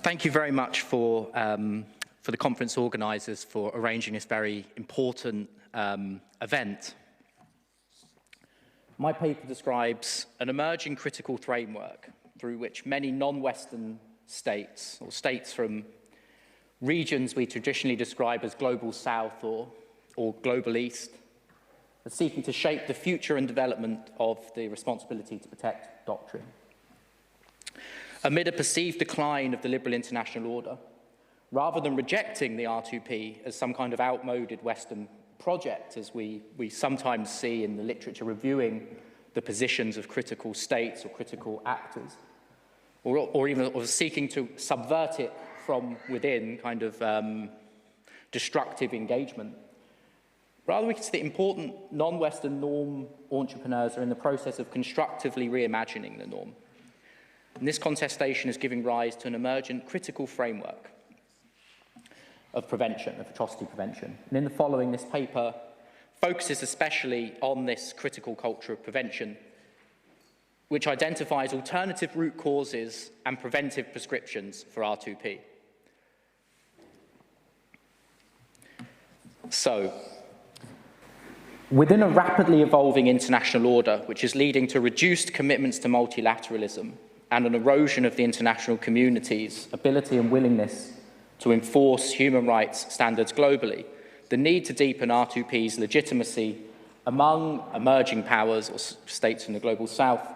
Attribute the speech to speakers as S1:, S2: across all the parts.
S1: Thank you very much for the conference organisers for arranging this very important event. My paper describes an emerging critical framework through which many non-Western states, or states from regions we traditionally describe as Global South or Global East, are seeking to shape the future and development of the responsibility to protect doctrine. Amid a perceived decline of the liberal international order, rather than rejecting the R2P as some kind of outmoded Western project, as we sometimes see in the literature reviewing the positions of critical states or critical actors, or even seeking to subvert it from within, kind of destructive engagement. Rather, we can see that important non-Western norm entrepreneurs are in the process of constructively reimagining the norm. And this contestation is giving rise to an emergent critical framework of prevention, of atrocity prevention. And in the following, this paper focuses especially on this critical culture of prevention, which identifies alternative root causes and preventive prescriptions for R2P. So, within a rapidly evolving international order, which is leading to reduced commitments to multilateralism and an erosion of the international community's ability and willingness to enforce human rights standards globally, the need to deepen R2P's legitimacy among emerging powers or states in the Global South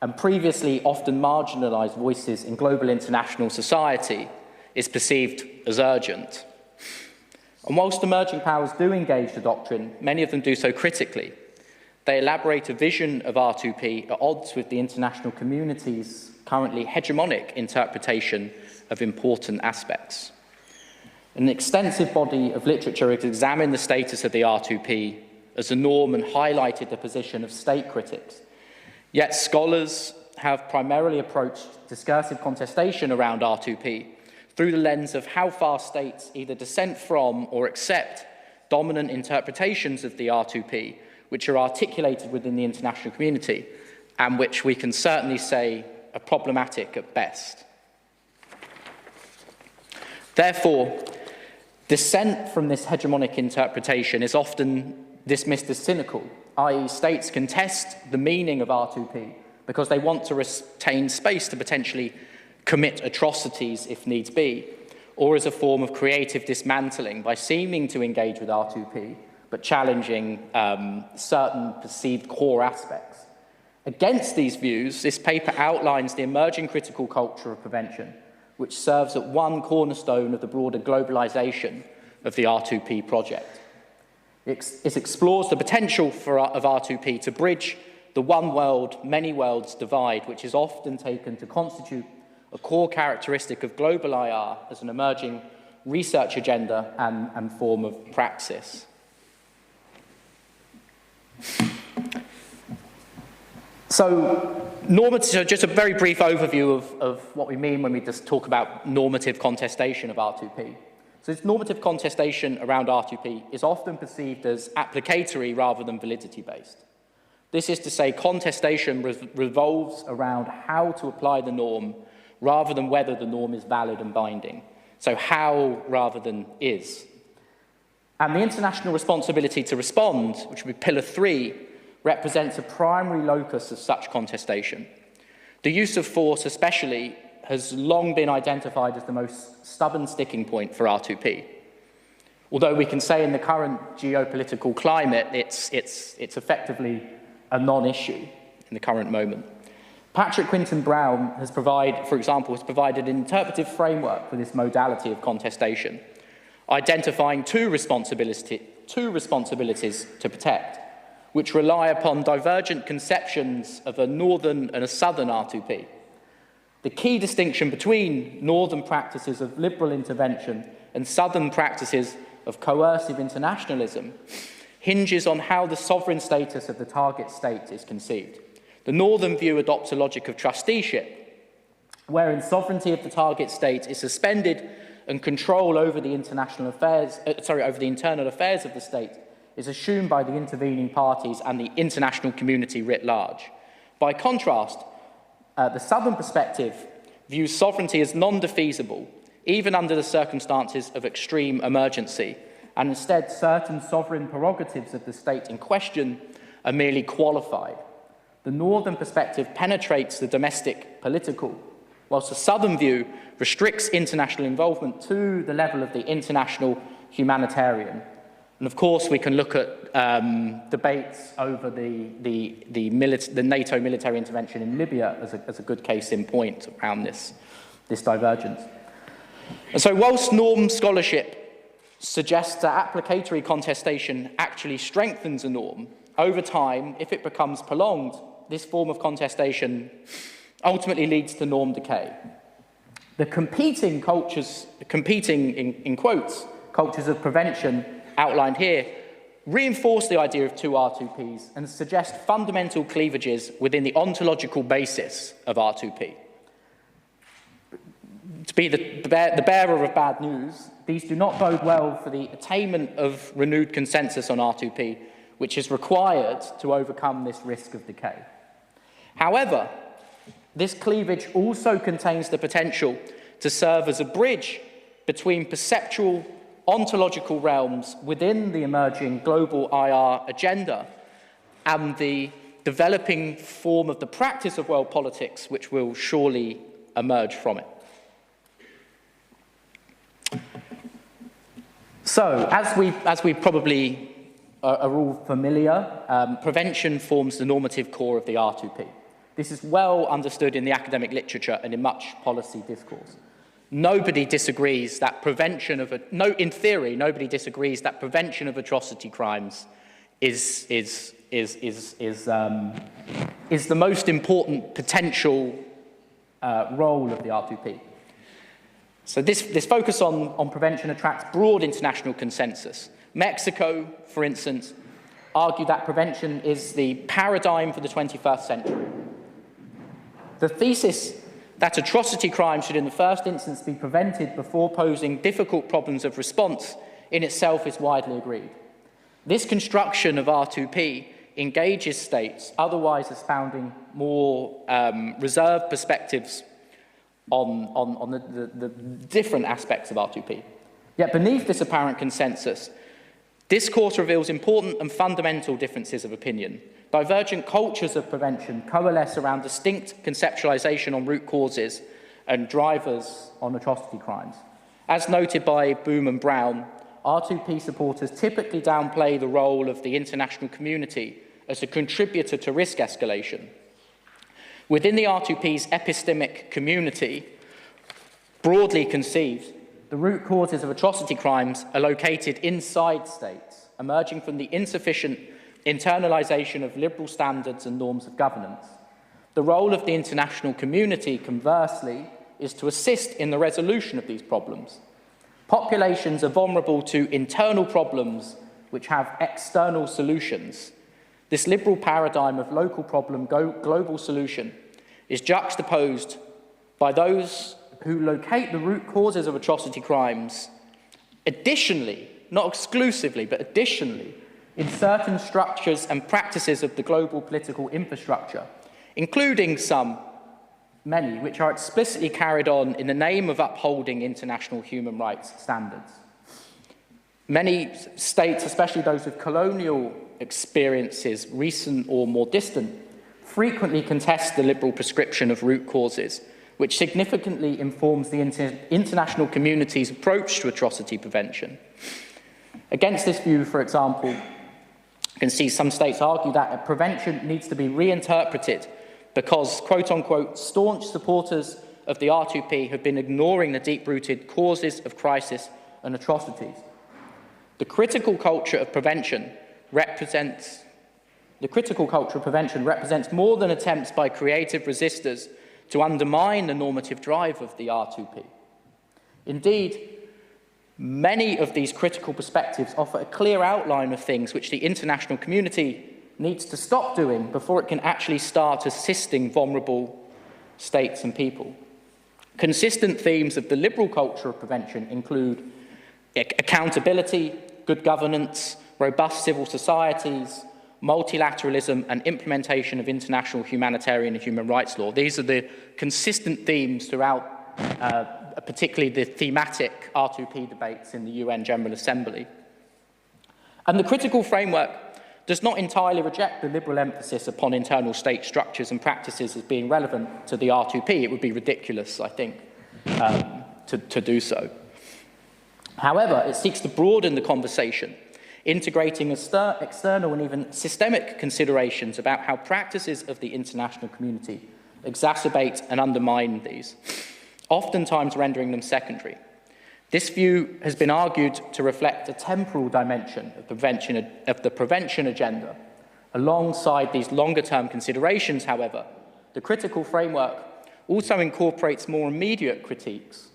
S1: and previously often marginalised voices in global international society is perceived as urgent. And whilst emerging powers do engage the doctrine, many of them do so critically. They elaborate a vision of R2P at odds with the international community's currently hegemonic interpretation of important aspects. An extensive body of literature has examined the status of the R2P as a norm and highlighted the position of state critics. Yet scholars have primarily approached discursive contestation around R2P through the lens of how far states either dissent from or accept dominant interpretations of the R2P, which are articulated within the international community, and which we can certainly say are problematic at best. Therefore, dissent from this hegemonic interpretation is often dismissed as cynical, i.e. states contest the meaning of R2P because they want to retain space to potentially commit atrocities if needs be, or as a form of creative dismantling by seeming to engage with R2P, but challenging certain perceived core aspects. Against these views, this paper outlines the emerging critical culture of prevention, which serves at one cornerstone of the broader globalization of the R2P project. It explores the potential of R2P to bridge the one world, many worlds divide, which is often taken to constitute a core characteristic of global IR as an emerging research agenda and form of praxis. So just a very brief overview of what we mean when we just talk about normative contestation of R2P. So this normative contestation around R2P is often perceived as applicatory rather than validity-based. This is to say contestation revolves around how to apply the norm rather than whether the norm is valid and binding. So how rather than is. And the international responsibility to respond, which would be Pillar 3, represents a primary locus of such contestation. The use of force especially has long been identified as the most stubborn sticking point for R2P. Although we can say in the current geopolitical climate, it's effectively a non-issue in the current moment. Patrick Quinton Brown has provided an interpretive framework for this modality of contestation, identifying two responsibilities to protect, which rely upon divergent conceptions of a northern and a southern R2P. The key distinction between northern practices of liberal intervention and southern practices of coercive internationalism hinges on how the sovereign status of the target state is conceived. The northern view adopts a logic of trusteeship, wherein sovereignty of the target state is suspended and control over the internal affairs of the state is assumed by the intervening parties and the international community writ large. By contrast, the southern perspective views sovereignty as non-defeasible, even under the circumstances of extreme emergency, and instead certain sovereign prerogatives of the state in question are merely qualified. The northern perspective penetrates the domestic political, whilst the southern view restricts international involvement to the level of the international humanitarian. And of course, we can look at debates over the NATO military intervention in Libya as a good case in point around this divergence. And so whilst norm scholarship suggests that applicatory contestation actually strengthens a norm, over time, if it becomes prolonged, this form of contestation ultimately leads to norm decay. The competing cultures, in quotes, cultures of prevention outlined here, reinforce the idea of two R2Ps and suggest fundamental cleavages within the ontological basis of R2P. To be the bearer of bad news, these do not bode well for the attainment of renewed consensus on R2P, which is required to overcome this risk of decay. However, this cleavage also contains the potential to serve as a bridge between perceptual ontological realms within the emerging global IR agenda and the developing form of the practice of world politics, which will surely emerge from it. So, as we probably are all familiar, prevention forms the normative core of the R2P. This is well understood in the academic literature and in much policy discourse. Nobody disagrees that in theory, nobody disagrees that prevention of atrocity crimes is the most important potential role of the R2P. So this focus on prevention attracts broad international consensus. Mexico, for instance, argued that prevention is the paradigm for the 21st century. The thesis that atrocity crimes should in the first instance be prevented before posing difficult problems of response in itself is widely agreed. This construction of R2P engages states otherwise espousing more reserved perspectives on the different aspects of R2P. Yet beneath this apparent consensus, discourse reveals important and fundamental differences of opinion. Divergent cultures of prevention coalesce around distinct conceptualization on root causes and drivers on atrocity crimes. As noted by Boom and Brown, R2P supporters typically downplay the role of the international community as a contributor to risk escalation. Within the R2P's epistemic community, broadly conceived, the root causes of atrocity crimes are located inside states, emerging from the insufficient internalization of liberal standards and norms of governance. The role of the international community, conversely, is to assist in the resolution of these problems. Populations are vulnerable to internal problems which have external solutions. This liberal paradigm of local problem, global solution is juxtaposed by those who locate the root causes of atrocity crimes, additionally, not exclusively, but additionally, in certain structures and practices of the global political infrastructure, including many, which are explicitly carried on in the name of upholding international human rights standards. Many states, especially those with colonial experiences, recent or more distant, frequently contest the liberal prescription of root causes, which significantly informs the international community's approach to atrocity prevention. Against this view, for example, you can see some states argue that prevention needs to be reinterpreted because, quote unquote, staunch supporters of the R2P have been ignoring the deep-rooted causes of crisis and atrocities. The critical culture of prevention represents more than attempts by creative resistors to undermine the normative drive of the R2P. Indeed, many of these critical perspectives offer a clear outline of things which the international community needs to stop doing before it can actually start assisting vulnerable states and people. Consistent themes of the liberal culture of prevention include accountability, good governance, robust civil societies, multilateralism, and implementation of international humanitarian and human rights law. These are the consistent themes throughout, particularly the thematic R2P debates in the UN General Assembly. And the critical framework does not entirely reject the liberal emphasis upon internal state structures and practices as being relevant to the R2P. It would be ridiculous, I think, to do so. However, it seeks to broaden the conversation, integrating external and even systemic considerations about how practices of the international community exacerbate and undermine these, oftentimes rendering them secondary. This view has been argued to reflect a temporal dimension of the prevention agenda. Alongside these longer-term considerations, however, the critical framework also incorporates more immediate critiques.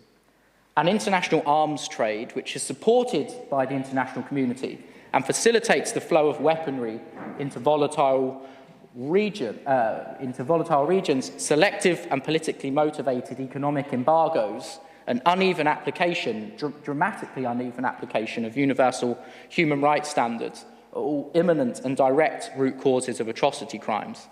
S1: An international arms trade, which is supported by the international community and facilitates the flow of weaponry into volatile regions, selective and politically motivated economic embargoes, an uneven application, dramatically uneven application of universal human rights standards are all imminent and direct root causes of atrocity crimes.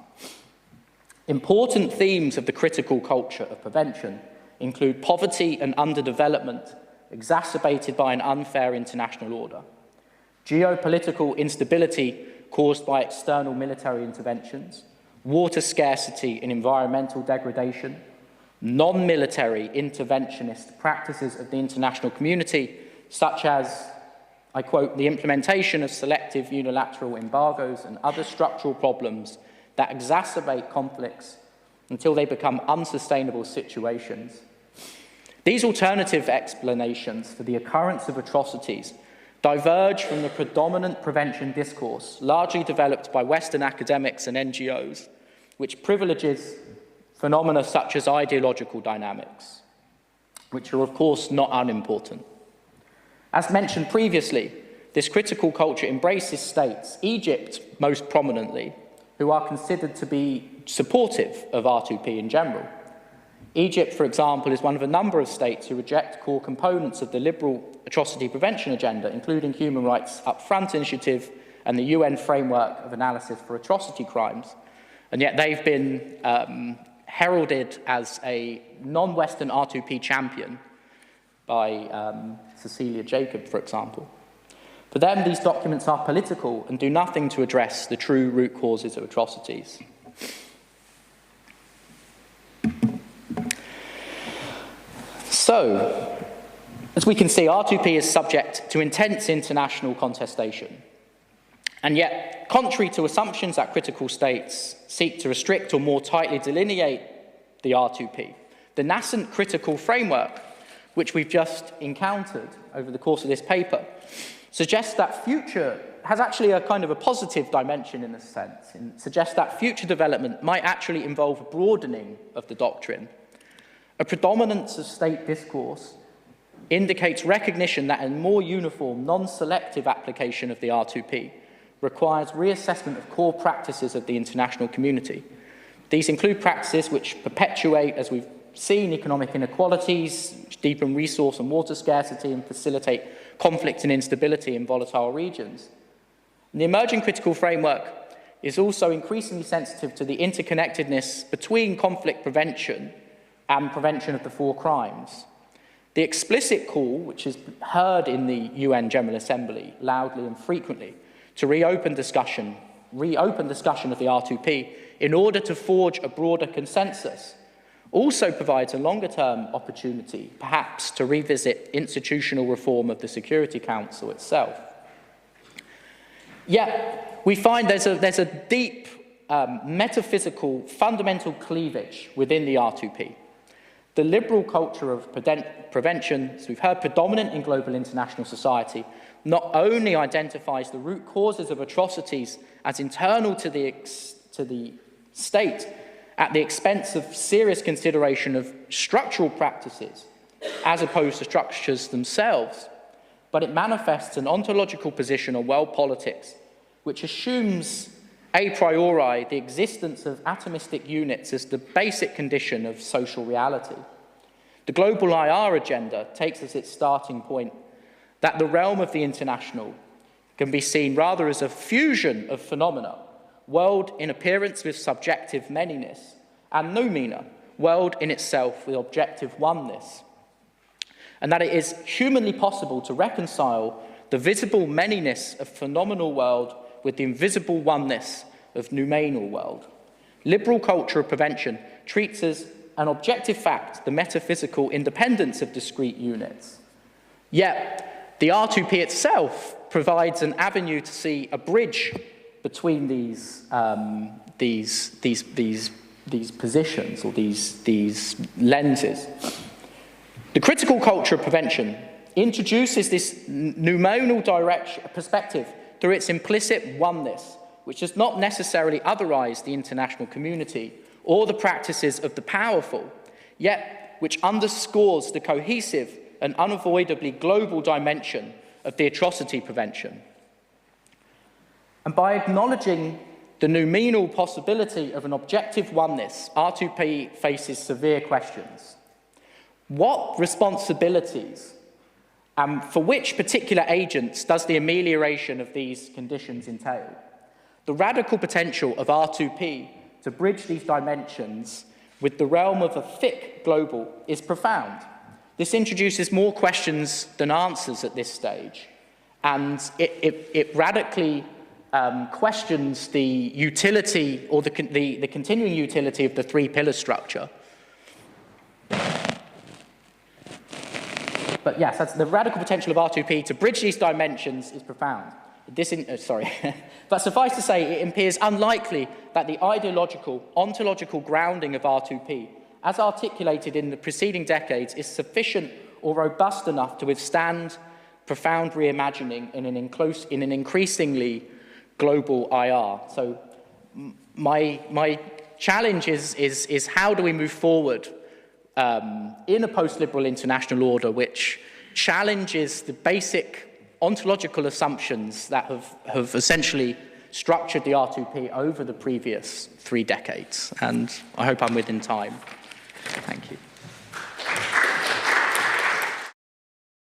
S1: Important themes of the critical culture of prevention include poverty and underdevelopment exacerbated by an unfair international order, geopolitical instability caused by external military interventions, water scarcity and environmental degradation, non-military interventionist practices of the international community, such as, I quote, the implementation of selective unilateral embargoes and other structural problems that exacerbate conflicts until they become unsustainable situations. These alternative explanations for the occurrence of atrocities diverge from the predominant prevention discourse, largely developed by Western academics and NGOs, which privileges phenomena such as ideological dynamics, which are of course not unimportant. As mentioned previously, this critical culture embraces states, Egypt most prominently, who are considered to be supportive of R2P in general. Egypt, for example, is one of a number of states who reject core components of the liberal atrocity prevention agenda, including Human Rights Upfront Initiative and the UN Framework of Analysis for Atrocity Crimes. And yet they've been heralded as a non-Western R2P champion by Cecilia Jacob, for example. For them, these documents are political and do nothing to address the true root causes of atrocities. So, as we can see, R2P is subject to intense international contestation. And yet, contrary to assumptions that critical states seek to restrict or more tightly delineate the R2P, the nascent critical framework, which we've just encountered over the course of this paper, suggests that future has actually a kind of a positive dimension in a sense, and suggests that future development might actually involve a broadening of the doctrine. A predominance of state discourse indicates recognition that a more uniform, non-selective application of the R2P requires reassessment of core practices of the international community. These include practices which perpetuate, as we've seen, economic inequalities, which deepen resource and water scarcity and facilitate conflict and instability in volatile regions. And the emerging critical framework is also increasingly sensitive to the interconnectedness between conflict prevention and prevention of the four crimes. The explicit call, which is heard in the UN General Assembly loudly and frequently, to reopen discussion of the R2P in order to forge a broader consensus, also provides a longer-term opportunity, perhaps, to revisit institutional reform of the Security Council itself. Yet, we find there's a deep metaphysical, fundamental cleavage within the R2P. The liberal culture of prevention, as we've heard, predominant in global international society, not only identifies the root causes of atrocities as internal to the state at the expense of serious consideration of structural practices as opposed to structures themselves, but it manifests an ontological position on world politics which assumes a priori the existence of atomistic units as the basic condition of social reality. The global IR agenda takes as its starting point that the realm of the international can be seen rather as a fusion of phenomena world in appearance with subjective manyness, and noumena, world in itself with objective oneness. And that it is humanly possible to reconcile the visible manyness of phenomenal world with the invisible oneness of noumenal world. Liberal culture of prevention treats as an objective fact the metaphysical independence of discrete units. Yet, the R2P itself provides an avenue to see a bridge between these positions or these lenses. The critical culture of prevention introduces this noumenal perspective through its implicit oneness, which does not necessarily otherize the international community or the practices of the powerful, yet which underscores the cohesive and unavoidably global dimension of the atrocity prevention. And by acknowledging the noumenal possibility of an objective oneness, R2P faces severe questions. What responsibilities for which particular agents does the amelioration of these conditions entail? The radical potential of R2P to bridge these dimensions with the realm of a thick global is profound. This introduces more questions than answers at this stage, and it radically questions the utility or the continuing utility of the three-pillar structure. But yes, that's the radical potential of R2P to bridge these dimensions is profound. But suffice to say, it appears unlikely that the ideological, ontological grounding of R2P, as articulated in the preceding decades, is sufficient or robust enough to withstand profound reimagining in an increasingly global IR. So my challenge is how do we move forward in a post-liberal international order which challenges the basic ontological assumptions that have essentially structured the R2P over the previous 3 decades. And I hope I'm within time. Thank you.